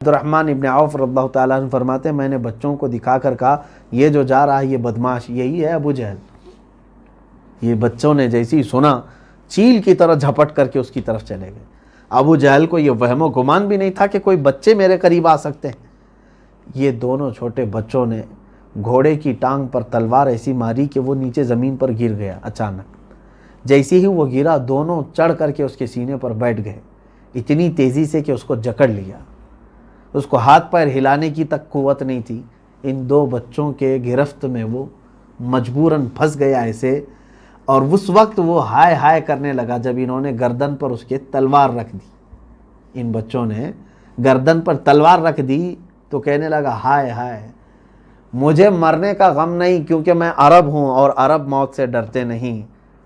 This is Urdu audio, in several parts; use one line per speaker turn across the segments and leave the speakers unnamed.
عبدالرحمن ابن عوف رضی اللہ تعالیٰ عنہ فرماتے ہیں میں نے بچوں کو دکھا کر کہا یہ جو جا رہا ہے یہ بدماش یہی ہے ابو جہل۔ یہ بچوں نے جیسے ہی سنا چیل کی طرح جھپٹ کر کے اس کی طرف چلے گئے۔ ابو جہل کو یہ وہم و گمان بھی نہیں تھا کہ کوئی بچے میرے قریب آ سکتے ہیں۔ یہ دونوں چھوٹے بچوں نے گھوڑے کی ٹانگ پر تلوار ایسی ماری کہ وہ نیچے زمین پر گر گیا۔ اچانک جیسے ہی وہ گرا دونوں چڑھ کر کے اس کے سینے پر بیٹھ گئے، اتنی تیزی سے کہ اس کو جکڑ لیا۔ اس کو ہاتھ پیر ہلانے کی تک قوت نہیں تھی۔ ان دو بچوں کے گرفت میں وہ مجبوراً پھنس گیا ایسے، اور اس وقت وہ ہائے ہائے کرنے لگا جب انہوں نے گردن پر اس کے تلوار رکھ دی۔ ان بچوں نے گردن پر تلوار رکھ دی تو کہنے لگا ہائے ہائے، مجھے مرنے کا غم نہیں کیونکہ میں عرب ہوں اور عرب موت سے ڈرتے نہیں۔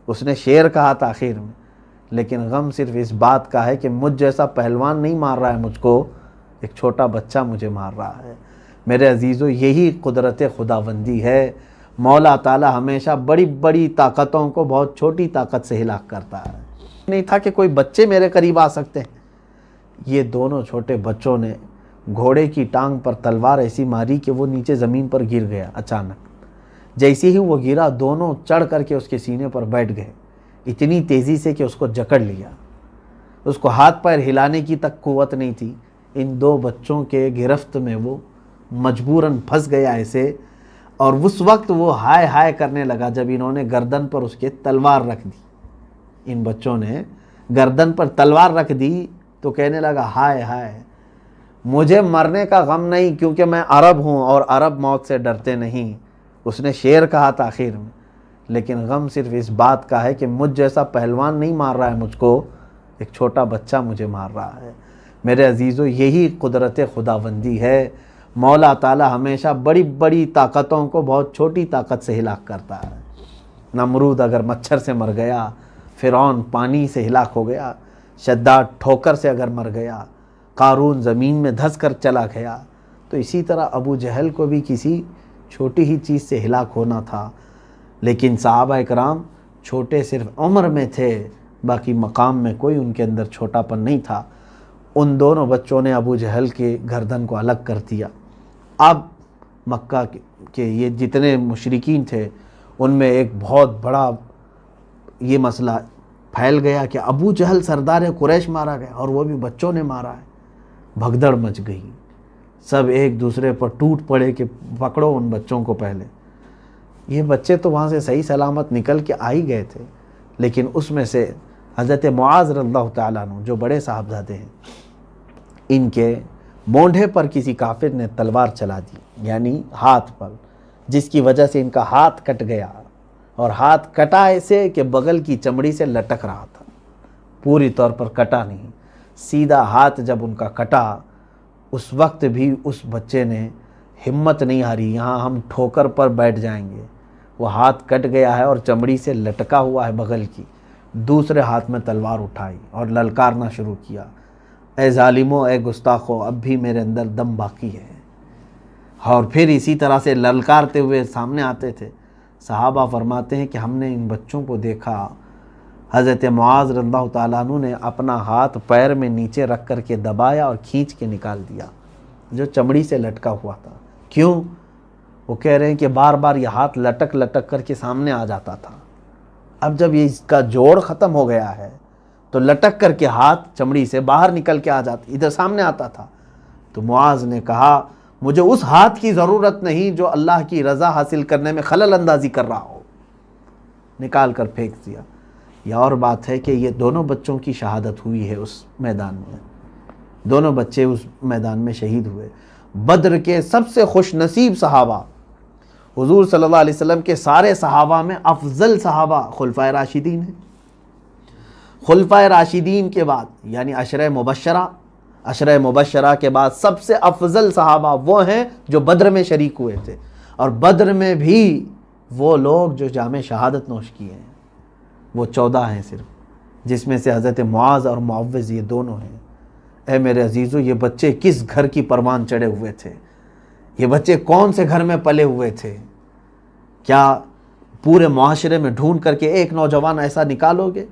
اس نے شعر کہا تھا آخر میں، لیکن غم صرف اس بات کا ہے کہ مجھ جیسا پہلوان نہیں مار رہا ہے مجھ کو، ایک چھوٹا بچہ مجھے مار رہا ہے۔ میرے عزیزو، یہی قدرت خداوندی ہے۔ مولا تعالی ہمیشہ بڑی بڑی طاقتوں کو بہت چھوٹی طاقت سے ہلاک کرتا ہے۔ نہیں تھا کہ کوئی بچے میرے قریب آ سکتے ہیں۔ یہ دونوں چھوٹے بچوں نے گھوڑے کی ٹانگ پر تلوار ایسی ماری کہ وہ نیچے زمین پر گر گیا۔ اچانک جیسے ہی وہ گرا دونوں چڑھ کر کے اس کے سینے پر بیٹھ گئے، اتنی تیزی سے کہ اس کو جکڑ لیا۔ اس کو ہاتھ پیر ہلانے کی تک قوت نہیں تھی۔ ان دو بچوں کے گرفت میں وہ مجبوراً پھنس گیا ایسے، اور اس وقت وہ ہائے ہائے کرنے لگا جب انہوں نے گردن پر اس کے تلوار رکھ دی۔ ان بچوں نے گردن پر تلوار رکھ دی تو کہنے لگا ہائے ہائے، مجھے مرنے کا غم نہیں کیونکہ میں عرب ہوں اور عرب موت سے ڈرتے نہیں۔ اس نے شعر کہا تھا آخر میں، لیکن غم صرف اس بات کا ہے کہ مجھ جیسا پہلوان نہیں مار رہا ہے مجھ کو، ایک چھوٹا بچہ مجھے مار رہا ہے۔ میرے عزیزو، یہی قدرت خداوندی ہے۔ مولا تعالی ہمیشہ بڑی بڑی طاقتوں کو بہت چھوٹی طاقت سے ہلاک کرتا ہے۔ نمرود اگر مچھر سے مر گیا، فرعون پانی سے ہلاک ہو گیا، شداد ٹھوکر سے اگر مر گیا، قارون زمین میں دھس کر چلا گیا، تو اسی طرح ابو جہل کو بھی کسی چھوٹی ہی چیز سے ہلاک ہونا تھا۔ لیکن صحابہ اکرام چھوٹے صرف عمر میں تھے، باقی مقام میں کوئی ان کے اندر چھوٹا پن نہیں تھا۔ ان دونوں بچوں نے ابو جہل کے گردن کو الگ کر دیا۔ اب مکہ کے یہ جتنے مشرکین تھے ان میں ایک بہت بڑا یہ مسئلہ پھیل گیا کہ ابو جہل سردار قریش مارا گیا اور وہ بھی بچوں نے مارا ہے۔ بھگدڑ مچ گئی، سب ایک دوسرے پر ٹوٹ پڑے کہ پکڑو ان بچوں کو پہلے۔ یہ بچے تو وہاں سے صحیح سلامت نکل کے آ ہی گئے تھے، لیکن اس میں سے حضرت معاذ رضی اللہ تعالیٰ عنہ جو بڑے صاحبزادے ہیں، ان کے مونڈھے پر کسی کافر نے تلوار چلا دی، یعنی ہاتھ پر، جس کی وجہ سے ان کا ہاتھ کٹ گیا، اور ہاتھ کٹا ایسے کہ بغل کی چمڑی سے لٹک رہا تھا، پوری طور پر کٹا نہیں، سیدھا ہاتھ جب ان کا کٹا، اس وقت بھی اس بچے نے ہمت نہیں ہاری، یہاں ہم ٹھوکر پر بیٹھ جائیں گے۔ وہ ہاتھ کٹ گیا ہے اور چمڑی سے لٹکا ہوا ہے بغل کی، دوسرے ہاتھ میں تلوار اٹھائی اور للکارنا شروع کیا، اے ظالمو، اے گستاخو، اب بھی میرے اندر دم باقی ہے۔ اور پھر اسی طرح سے للکارتے ہوئے سامنے آتے تھے۔ صحابہ فرماتے ہیں کہ ہم نے ان بچوں کو دیکھا، حضرت معاذ رضی اللہ تعالیٰ عنہ نے اپنا ہاتھ پیر میں نیچے رکھ کر کے دبایا اور کھینچ کے نکال دیا جو چمڑی سے لٹکا ہوا تھا۔ کیوں؟ وہ کہہ رہے ہیں کہ بار بار یہ ہاتھ لٹک لٹک کر کے سامنے آ جاتا تھا، اب جب یہ اس کا جوڑ ختم ہو گیا ہے تو لٹک کر کے ہاتھ چمڑی سے باہر نکل کے آ جاتا، ادھر سامنے آتا تھا۔ تو معاذ نے کہا مجھے اس ہاتھ کی ضرورت نہیں جو اللہ کی رضا حاصل کرنے میں خلل اندازی کر رہا ہو، نکال کر پھینک دیا۔ یہ اور بات ہے کہ یہ دونوں بچوں کی شہادت ہوئی ہے اس میدان میں، دونوں بچے اس میدان میں شہید ہوئے۔ بدر کے سب سے خوش نصیب صحابہ، حضور صلی اللہ علیہ وسلم کے سارے صحابہ میں افضل صحابہ خلفائے راشدین ہیں۔ خلفائے راشدین کے بعد یعنی عشرہ مبشرہ کے بعد سب سے افضل صحابہ وہ ہیں جو بدر میں شریک ہوئے تھے، اور بدر میں بھی وہ لوگ جو جام شہادت نوش کیے ہیں وہ 14 ہیں صرف، جس میں سے حضرت معاذ اور معوذ یہ دونوں ہیں۔ اے میرے عزیزو، یہ بچے کس گھر کی پروان چڑھے ہوئے تھے، یہ بچے کون سے گھر میں پلے ہوئے تھے؟ کیا پورے معاشرے میں ڈھونڈ کر کے ایک نوجوان ایسا نکالو گے؟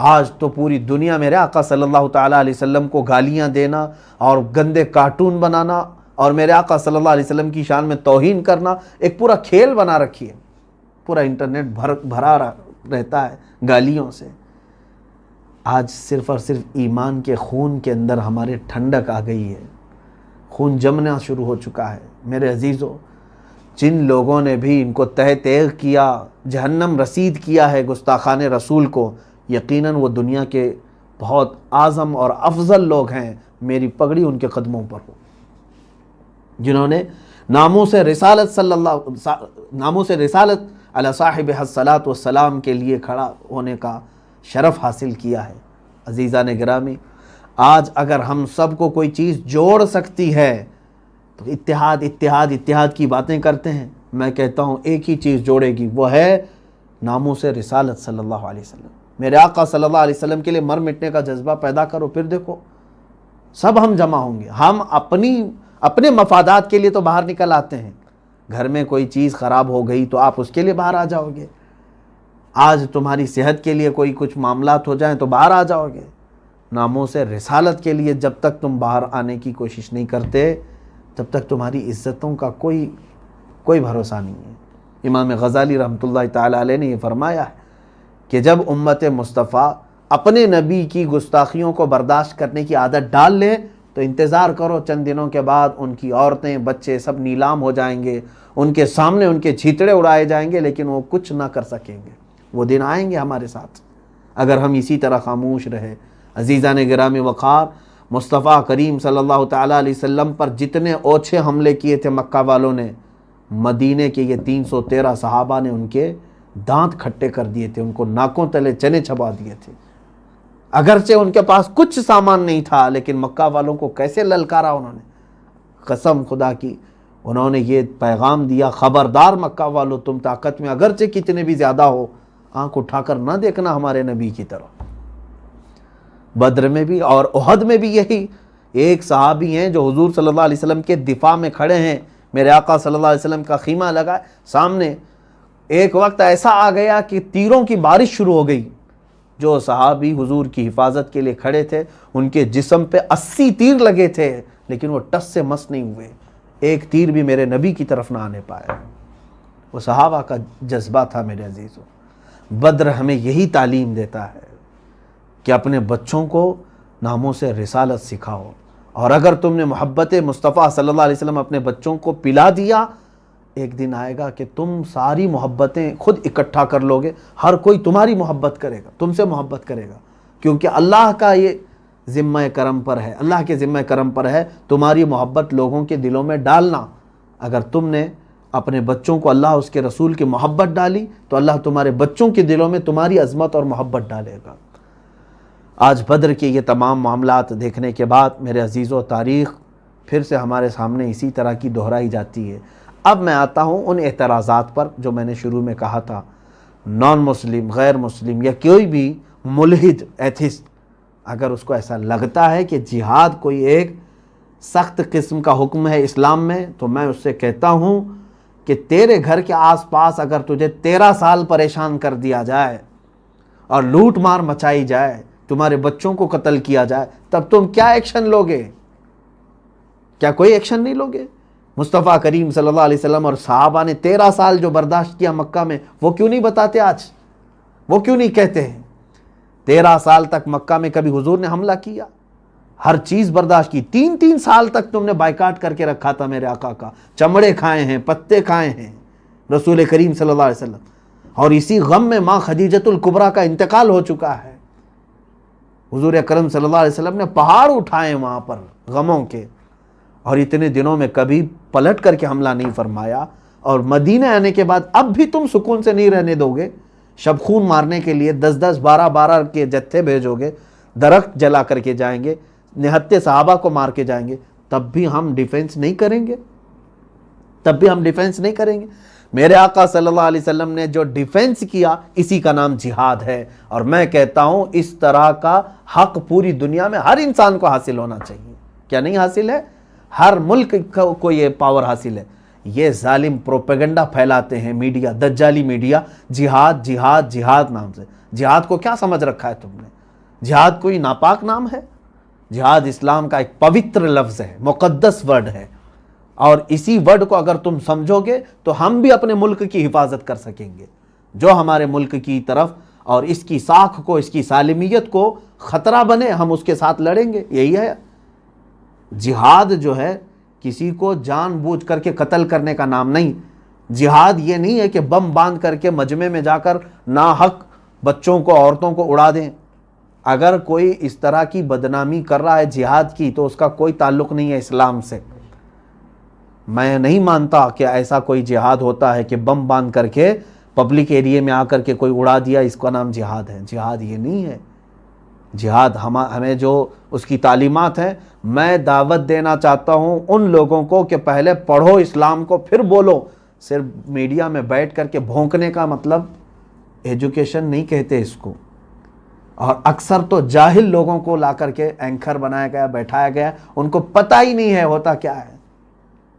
آج تو پوری دنیا میرے آقا صلی اللہ تعالیٰ علیہ وسلم کو گالیاں دینا اور گندے کارٹون بنانا اور میرے آقا صلی اللہ علیہ وسلم کی شان میں توہین کرنا ایک پورا کھیل بنا رکھی ہے. پورا انٹرنیٹ بھرا رہتا ہے گالیوں سے. آج صرف اور صرف ایمان کے خون کے اندر ہمارے ٹھنڈک آ گئی ہے، خون جمنا شروع ہو چکا ہے. میرے عزیزو، جن لوگوں نے بھی ان کو تہ تیغ کیا، جہنم رسید کیا ہے گستاخان رسول کو، یقیناً وہ دنیا کے بہت اعظم اور افضل لوگ ہیں. میری پگڑی ان کے قدموں پر ہو، جنہوں نے ناموس رسالت علی صاحب الصلاۃ والسلام کے لیے کھڑا ہونے کا شرف حاصل کیا ہے. عزیزان گرامی، آج اگر ہم سب کو کوئی چیز جوڑ سکتی ہے تو اتحاد اتحاد اتحاد کی باتیں کرتے ہیں. میں کہتا ہوں ایک ہی چیز جوڑے گی، وہ ہے ناموس رسالت صلی اللہ علیہ وسلم. میرے آقا صلی اللہ علیہ وسلم کے لیے مر مٹنے کا جذبہ پیدا کرو، پھر دیکھو سب ہم جمع ہوں گے. ہم اپنے مفادات کے لیے تو باہر نکل آتے ہیں. گھر میں کوئی چیز خراب ہو گئی تو آپ اس کے لیے باہر آ جاؤ گے. آج تمہاری صحت کے لیے کوئی کچھ معاملات ہو جائیں تو باہر آ جاؤ گے. ناموس رسالت کے لیے جب تک تم باہر آنے کی کوشش نہیں کرتے تب تک تمہاری عزتوں کا کوئی بھروسہ نہیں ہے. امام غزالی رحمۃ اللہ تعالی علیہ نے یہ فرمایا ہے کہ جب امت مصطفیٰ اپنے نبی کی گستاخیوں کو برداشت کرنے کی عادت ڈال لیں تو انتظار کرو، چند دنوں کے بعد ان کی عورتیں بچے سب نیلام ہو جائیں گے، ان کے سامنے ان کے چھیتڑے اڑائے جائیں گے، لیکن وہ کچھ نہ کر سکیں گے. وہ دن آئیں گے ہمارے ساتھ اگر ہم اسی طرح خاموش رہے. عزیزان گرامی وقار، مصطفیٰ کریم صلی اللہ تعالیٰ علیہ وسلم پر جتنے اوچھے حملے کیے تھے مکہ والوں نے، مدینے کے یہ 313 صحابہ نے ان کے دانت کھٹے کر دیے تھے، ان کو ناکوں تلے چنے چبا دیے تھے. اگرچہ ان کے پاس کچھ سامان نہیں تھا لیکن مکہ والوں کو کیسے للکارا انہوں نے. قسم خدا کی انہوں نے یہ پیغام دیا، خبردار مکہ والوں، تم طاقت میں اگرچہ کتنے بھی زیادہ ہو، آنکھ اٹھا کر نہ دیکھنا ہمارے نبی کی طرف. بدر میں بھی اور احد میں بھی یہی ایک صحابی ہیں جو حضور صلی اللہ علیہ وسلم کے دفاع میں کھڑے ہیں. میرے آقا صلی اللہ علیہ وسلم کا خیمہ لگا سامنے. ایک وقت ایسا آ گیا کہ تیروں کی بارش شروع ہو گئی. جو صحابی حضور کی حفاظت کے لیے کھڑے تھے ان کے جسم پہ 80 تیر لگے تھے لیکن وہ ٹس سے مس نہیں ہوئے. ایک تیر بھی میرے نبی کی طرف نہ آنے پایا. وہ صحابہ کا جذبہ تھا. میرے عزیزوں، بدر ہمیں یہی تعلیم دیتا ہے کہ اپنے بچوں کو ناموس رسالت سکھاؤ. اور اگر تم نے محبت مصطفیٰ صلی اللہ علیہ وسلم اپنے بچوں کو پلا دیا، ایک دن آئے گا کہ تم ساری محبتیں خود اکٹھا کر لو گے. ہر کوئی تمہاری محبت کرے گا، تم سے محبت کرے گا، کیونکہ اللہ کا یہ ذمہ کرم پر ہے، اللہ کے ذمہ کرم پر ہے تمہاری محبت لوگوں کے دلوں میں ڈالنا. اگر تم نے اپنے بچوں کو اللہ اس کے رسول کی محبت ڈالی تو اللہ تمہارے بچوں کے دلوں میں تمہاری عظمت اور محبت ڈالے گا. آج بدر کے یہ تمام معاملات دیکھنے کے بعد میرے عزیزوں، تاریخ پھر سے ہمارے سامنے اسی طرح کی دہرائی جاتی ہے. اب میں آتا ہوں ان اعتراضات پر جو میں نے شروع میں کہا تھا. نان مسلم، غیر مسلم یا کوئی بھی ملحد ایتھسٹ اگر اس کو ایسا لگتا ہے کہ جہاد کوئی ایک سخت قسم کا حکم ہے اسلام میں، تو میں اس سے کہتا ہوں کہ تیرے گھر کے آس پاس اگر تجھے 13 سال پریشان کر دیا جائے اور لوٹ مار مچائی جائے، تمہارے بچوں کو قتل کیا جائے، تب تم کیا ایکشن لوگے؟ کیا کوئی ایکشن نہیں لوگے؟ مصطفیٰ کریم صلی اللہ علیہ وسلم اور صحابہ نے 13 سال جو برداشت کیا مکہ میں، وہ کیوں نہیں بتاتے آج؟ وہ کیوں نہیں کہتے ہیں؟ 13 سال تک مکہ میں کبھی حضور نے حملہ کیا؟ ہر چیز برداشت کی. 3 سال تک تم نے بائیکاٹ کر کے رکھا تھا میرے آقا کا، چمڑے کھائے ہیں، پتے کھائے ہیں رسول کریم صلی اللہ علیہ وسلم. اور اسی غم میں ماں خدیجۃ الکبریٰ کا انتقال ہو چکا ہے. حضور اکرم صلی اللہ علیہ وسلم نے پہاڑ اٹھائے وہاں پر غموں کے، اور اتنے دنوں میں کبھی پلٹ کر کے حملہ نہیں فرمایا. اور مدینہ آنے کے بعد اب بھی تم سکون سے نہیں رہنے دو گے. شب خون مارنے کے لیے 10 12 کے جتھے بھیجو گے، درخت جلا کر کے جائیں گے، نہتے صحابہ کو مار کے جائیں گے، تب بھی ہم ڈیفنس نہیں کریں گے. تب بھی ہم ڈیفنس نہیں کریں گے. میرے آقا صلی اللہ علیہ وسلم نے جو ڈیفنس کیا، اسی کا نام جہاد ہے. اور میں کہتا ہوں اس طرح کا حق پوری دنیا میں ہر انسان کو حاصل ہونا چاہیے. کیا نہیں حاصل ہے؟ ہر ملک کو یہ پاور حاصل ہے. یہ ظالم پروپیگنڈا پھیلاتے ہیں میڈیا، دجالی میڈیا، جہاد جہاد جہاد نام سے. جہاد کو کیا سمجھ رکھا ہے تم نے؟ جہاد کوئی ناپاک نام ہے؟ جہاد اسلام کا ایک پوتر لفظ ہے، مقدس ورڈ ہے، اور اسی ورڈ کو اگر تم سمجھو گے تو ہم بھی اپنے ملک کی حفاظت کر سکیں گے۔ جو ہمارے ملک کی طرف اور اس کی ساکھ کو، اس کی سالمیت کو خطرہ بنے، ہم اس کے ساتھ لڑیں گے۔ یہی ہے جہاد جو ہے، کسی کو جان بوجھ کر کے قتل کرنے کا نام نہیں۔ جہاد یہ نہیں ہے کہ بم باندھ کر کے مجمع میں جا کر ناحق بچوں کو، عورتوں کو اڑا دیں۔ اگر کوئی اس طرح کی بدنامی کر رہا ہے جہاد کی تو اس کا کوئی تعلق نہیں ہے اسلام سے۔ میں نہیں مانتا کہ ایسا کوئی جہاد ہوتا ہے کہ بم باندھ کر کے پبلک ایریے میں آ کر کے کوئی اڑا دیا، اس کا نام جہاد ہے۔ جہاد یہ نہیں ہے۔ جہاد ہمیں جو اس کی تعلیمات ہیں، میں دعوت دینا چاہتا ہوں ان لوگوں کو کہ پہلے پڑھو اسلام کو پھر بولو۔ صرف میڈیا میں بیٹھ کر کے بھونکنے کا مطلب ایجوکیشن نہیں کہتے اس کو، اور اکثر تو جاہل لوگوں کو لا کر کے اینکر بنایا گیا، بیٹھایا گیا، ان کو پتہ ہی نہیں ہے ہوتا کیا ہے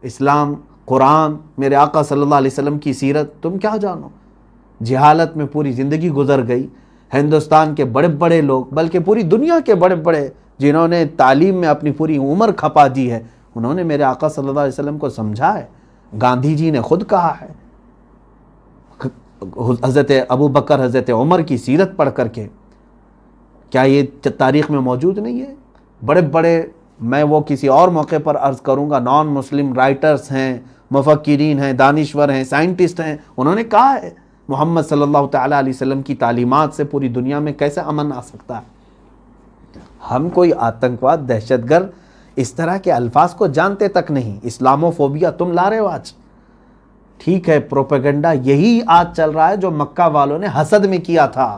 اسلام، قرآن، میرے آقا صلی اللہ علیہ وسلم کی سیرت، تم کیا جانو؟ جہالت میں پوری زندگی گزر گئی۔ ہندوستان کے بڑے بڑے لوگ، بلکہ پوری دنیا کے بڑے بڑے جنہوں نے تعلیم میں اپنی پوری عمر کھپا دی ہے، انہوں نے میرے آقا صلی اللہ علیہ وسلم کو سمجھا ہے۔ گاندھی جی نے خود کہا ہے، حضرت ابو بکر، حضرت عمر کی سیرت پڑھ کر کے، کیا یہ تاریخ میں موجود نہیں ہے؟ بڑے بڑے، میں وہ کسی اور موقع پر عرض کروں گا، نان مسلم رائٹرز ہیں، مفکرین ہیں، دانشور ہیں، سائنٹسٹ ہیں، انہوں نے کہا ہے محمد صلی اللہ تعالیٰ علیہ وسلم کی تعلیمات سے پوری دنیا میں کیسے امن آ سکتا ہے۔ ہم کوئی آتنکواد، دہشت گرد، اس طرح کے الفاظ کو جانتے تک نہیں۔ اسلاموفوبیا تم لا رہے ہو آج، ٹھیک ہے، پروپیگنڈا یہی آج چل رہا ہے جو مکہ والوں نے حسد میں کیا تھا۔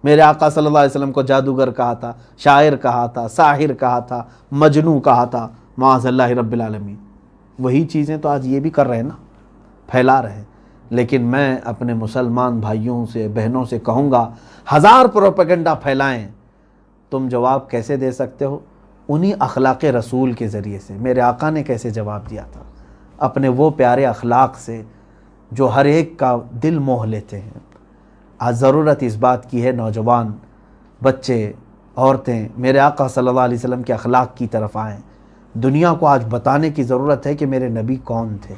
میرے آقا صلی اللہ علیہ وسلم کو جادوگر کہا تھا، شاعر کہا تھا، ساحر کہا تھا، مجنوں کہا تھا، معاذ اللہ رب العالمین۔ وہی چیزیں تو آج یہ بھی کر رہے ہیں نا، پھیلا رہے ہیں۔ لیکن میں اپنے مسلمان بھائیوں سے، بہنوں سے کہوں گا، ہزار پروپیگنڈا پھیلائیں، تم جواب کیسے دے سکتے ہو؟ انہی اخلاق رسول کے ذریعے سے۔ میرے آقا نے کیسے جواب دیا تھا؟ اپنے وہ پیارے اخلاق سے جو ہر ایک کا دل موہ لیتے ہیں۔ آج ضرورت اس بات کی ہے، نوجوان، بچے، عورتیں میرے آقا صلی اللہ علیہ وسلم کے اخلاق کی طرف آئیں۔ دنیا کو آج بتانے کی ضرورت ہے کہ میرے نبی کون تھے۔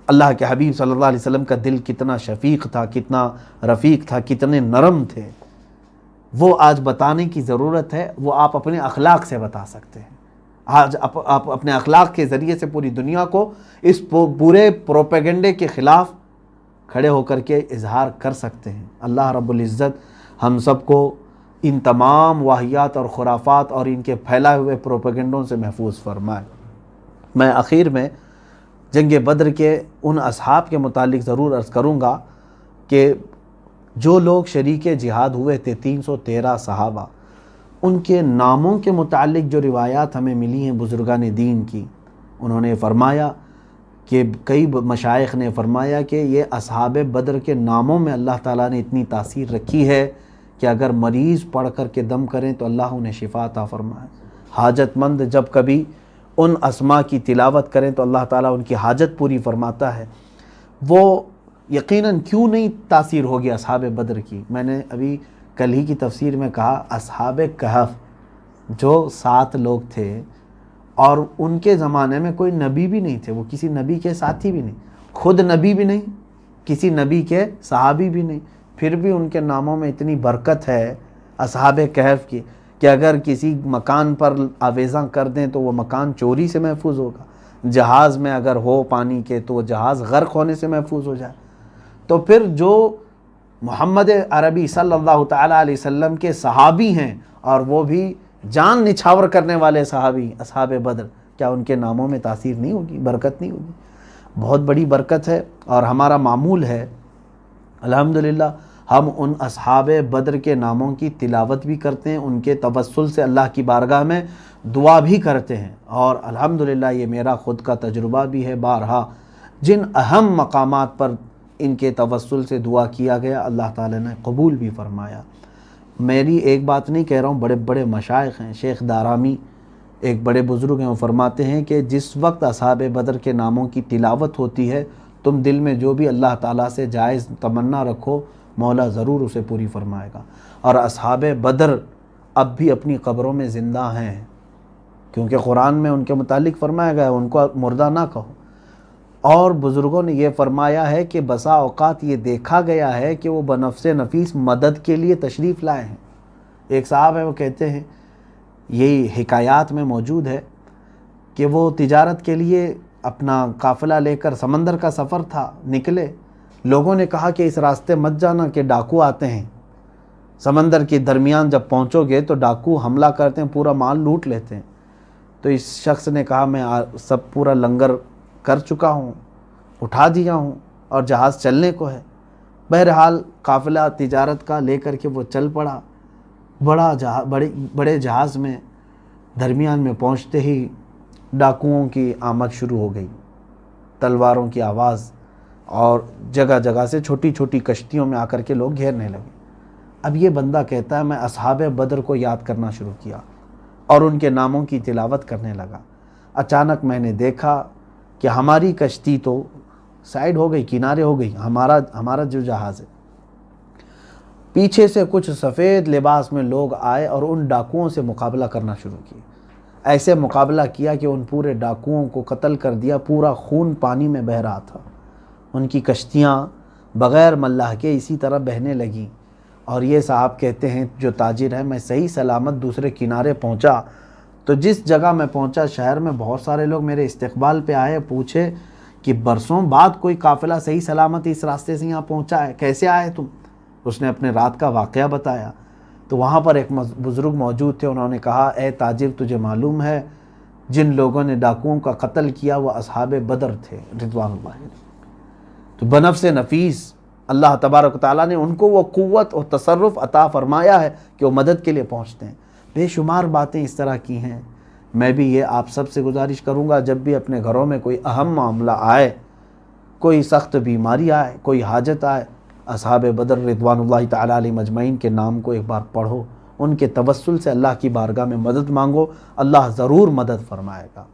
اللہ کے حبیب صلی اللہ علیہ وسلم کا دل کتنا شفیق تھا، کتنا رفیق تھا، کتنے نرم تھے، وہ آج بتانے کی ضرورت ہے۔ وہ آپ اپنے اخلاق سے بتا سکتے ہیں۔ آج آپ اپنے اخلاق کے ذریعے سے پوری دنیا کو اس پورے پروپیگنڈے کے خلاف کھڑے ہو کر کے اظہار کر سکتے ہیں۔ اللہ رب العزت ہم سب کو ان تمام واہیات اور خرافات اور ان کے پھیلائے ہوئے پروپیگنڈوں سے محفوظ فرمائے۔ میں آخر میں جنگ بدر کے ان اصحاب کے متعلق ضرور عرض کروں گا کہ جو لوگ شریک جہاد ہوئے تھے، 313 صحابہ، ان کے ناموں کے متعلق جو روایات ہمیں ملی ہیں بزرگان دین کی، انہوں نے فرمایا کہ کئی مشائخ نے فرمایا کہ یہ اصحاب بدر کے ناموں میں اللہ تعالیٰ نے اتنی تاثیر رکھی ہے کہ اگر مریض پڑھ کر کے دم کریں تو اللہ انہیں شفا عطا فرمائے۔ حاجت مند جب کبھی ان اسماء کی تلاوت کریں تو اللہ تعالیٰ ان کی حاجت پوری فرماتا ہے۔ وہ یقیناً کیوں نہیں تاثیر ہوگی اصحاب بدر کی؟ میں نے ابھی کل ہی کی تفسیر میں کہا، اصحاب کہف جو 7 لوگ تھے، اور ان کے زمانے میں کوئی نبی بھی نہیں تھے، وہ کسی نبی کے ساتھی بھی نہیں، خود نبی بھی نہیں، کسی نبی کے صحابی بھی نہیں، پھر بھی ان کے ناموں میں اتنی برکت ہے اصحاب کہف کی کہ اگر کسی مکان پر آویزاں کر دیں تو وہ مکان چوری سے محفوظ ہوگا، جہاز میں اگر ہو پانی کے تو وہ جہاز غرق ہونے سے محفوظ ہو جائے۔ تو پھر جو محمد عربی صلی اللہ تعالیٰ علیہ وسلم کے صحابی ہیں، اور وہ بھی جان نچھاور کرنے والے صحابی اصحاب بدر، کیا ان کے ناموں میں تاثیر نہیں ہوگی، برکت نہیں ہوگی؟ بہت بڑی برکت ہے، اور ہمارا معمول ہے الحمدللہ ہم ان اصحاب بدر کے ناموں کی تلاوت بھی کرتے ہیں، ان کے توسل سے اللہ کی بارگاہ میں دعا بھی کرتے ہیں، اور الحمدللہ یہ میرا خود کا تجربہ بھی ہے، بارہا جن اہم مقامات پر ان کے توسل سے دعا کیا گیا اللہ تعالیٰ نے قبول بھی فرمایا۔ میری ایک بات نہیں کہہ رہا ہوں، بڑے بڑے مشائخ ہیں، شیخ دارامی ایک بڑے بزرگ ہیں، وہ فرماتے ہیں کہ جس وقت اصحاب بدر کے ناموں کی تلاوت ہوتی ہے، تم دل میں جو بھی اللہ تعالیٰ سے جائز تمنا رکھو مولا ضرور اسے پوری فرمائے گا۔ اور اصحاب بدر اب بھی اپنی قبروں میں زندہ ہیں، کیونکہ قرآن میں ان کے متعلق فرمایا گیا ہے ان کو مردہ نہ کہو۔ اور بزرگوں نے یہ فرمایا ہے کہ بسا اوقات یہ دیکھا گیا ہے کہ وہ بنفس نفیس مدد کے لیے تشریف لائے ہیں۔ ایک صاحب ہے، وہ کہتے ہیں، یہی حکایات میں موجود ہے کہ وہ تجارت کے لیے اپنا قافلہ لے کر سمندر کا سفر تھا، نکلے، لوگوں نے کہا کہ اس راستے مت جانا کہ ڈاکو آتے ہیں، سمندر کے درمیان جب پہنچو گے تو ڈاکو حملہ کرتے ہیں، پورا مال لوٹ لیتے ہیں۔ تو اس شخص نے کہا میں سب پورا لنگر کر چکا ہوں، اٹھا دیا ہوں اور جہاز چلنے کو ہے۔ بہرحال قافلہ تجارت کا لے کر کے وہ چل پڑا، بڑے جہاز میں درمیان میں پہنچتے ہی ڈاکوؤں کی آمد شروع ہو گئی، تلواروں کی آواز، اور جگہ جگہ سے چھوٹی چھوٹی کشتیوں میں آ کر کے لوگ گھیرنے لگے۔ اب یہ بندہ کہتا ہے میں اصحاب بدر کو یاد کرنا شروع کیا اور ان کے ناموں کی تلاوت کرنے لگا۔ اچانک میں نے دیکھا کہ ہماری کشتی تو سائیڈ ہو گئی، کنارے ہو گئی، ہمارا جو جہاز ہے، پیچھے سے کچھ سفید لباس میں لوگ آئے اور ان ڈاکوؤں سے مقابلہ کرنا شروع کیا۔ ایسے مقابلہ کیا کہ ان پورے ڈاکوؤں کو قتل کر دیا، پورا خون پانی میں بہہ رہا تھا، ان کی کشتیاں بغیر ملاح کے اسی طرح بہنے لگیں۔ اور یہ صاحب کہتے ہیں جو تاجر ہیں، میں صحیح سلامت دوسرے کنارے پہنچا تو جس جگہ میں پہنچا شہر میں بہت سارے لوگ میرے استقبال پہ آئے، پوچھے کہ برسوں بعد کوئی قافلہ صحیح سلامت اس راستے سے یہاں پہنچا ہے، کیسے آئے تم؟ اس نے اپنے رات کا واقعہ بتایا۔ تو وہاں پر ایک بزرگ موجود تھے، انہوں نے کہا اے تاجر تجھے معلوم ہے جن لوگوں نے ڈاکوؤں کا قتل کیا وہ اصحاب بدر تھے رضوان اللہ علیہ۔ تو بنفس نفیس اللہ تبارک و تعالیٰ نے ان کو وہ قوت اور تصرف عطا فرمایا ہے کہ وہ مدد کے لیے پہنچتے ہیں۔ بے شمار باتیں اس طرح کی ہیں۔ میں بھی یہ آپ سب سے گزارش کروں گا جب بھی اپنے گھروں میں کوئی اہم معاملہ آئے، کوئی سخت بیماری آئے، کوئی حاجت آئے، اصحاب بدر رضوان اللہ تعالیٰ علیہ مجمعین کے نام کو ایک بار پڑھو، ان کے توسل سے اللہ کی بارگاہ میں مدد مانگو، اللہ ضرور مدد فرمائے گا۔